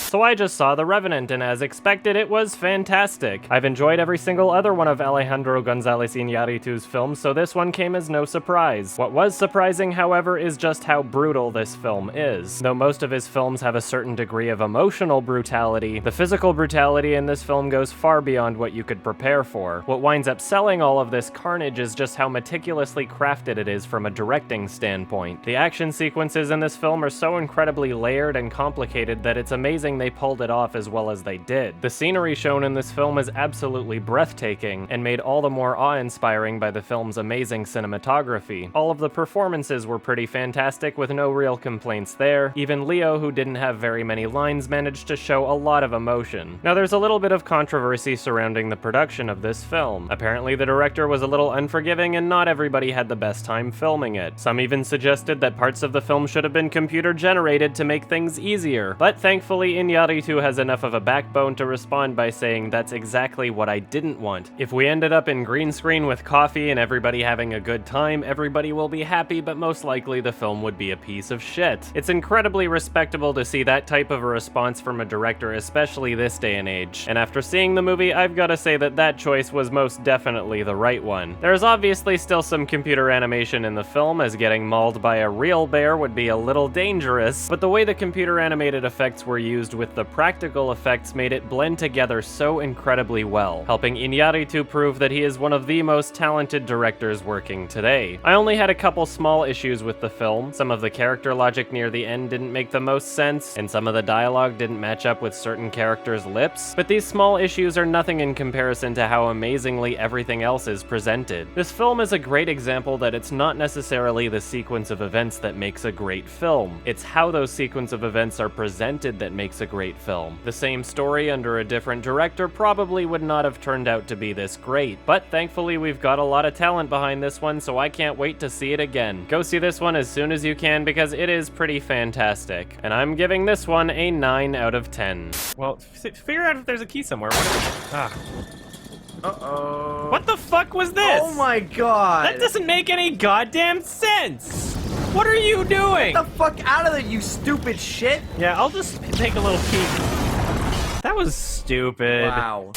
So I just saw The Revenant, and as expected, it was fantastic. I've enjoyed every single other one of Alejandro González Iñárritu's films, so this one came as no surprise. What was surprising, however, is just how brutal this film is. Though most of his films have a certain degree of emotional brutality, the physical brutality in this film goes far beyond what you could prepare for. What winds up selling all of this carnage is just how meticulously crafted it is from a directing standpoint. The action sequences in this film are so incredibly layered and complicated that it's amazing they pulled it off as well as they did. The scenery shown in this film is absolutely breathtaking, and made all the more awe-inspiring by the film's amazing cinematography. All of the performances were pretty fantastic with no real complaints there. Even Leo, who didn't have very many lines, managed to show a lot of emotion. Now there's a little bit of controversy surrounding the production of this film. Apparently the director was a little unforgiving and not everybody had the best time filming it. Some even suggested that parts of the film should have been computer generated to make things easier, but thankfully Iñárritu has enough of a backbone to respond by saying that's exactly what I didn't want. If we ended up in green screen with coffee and everybody having a good time, everybody will be happy, but most likely the film would be a piece of shit. It's incredibly respectable to see that type of a response from a director, especially this day and age. And after seeing the movie, I've gotta say that that choice was most definitely the right one. There's obviously still some computer animation in the film, as getting mauled by a real bear would be a little dangerous, but the way the computer animated effects were used with the practical effects made it blend together so incredibly well, helping Iñárritu prove that he is one of the most talented directors working today. I only had a couple small issues with the film. Some of the character logic near the end didn't make the most sense, and some of the dialogue didn't match up with certain characters' lips, but these small issues are nothing in comparison to how amazingly everything else is presented. This film is a great example that it's not necessarily the sequence of events that makes a great film. It's how those sequence of events are presented that makes a great film. The same story under a different director probably would not have turned out to be this great, but thankfully we've got a lot of talent behind this one, so I can't wait to see it again. Go see this one as soon as you can because it is pretty fantastic. And I'm giving this one a 9 out of 10. Well, figure out if there's a key somewhere. Uh-oh. What the fuck was this? Oh my god! That doesn't make any goddamn sense! What are you doing? Get the fuck out of there, you stupid shit! Yeah, I'll just take a little peek. That was stupid. Wow.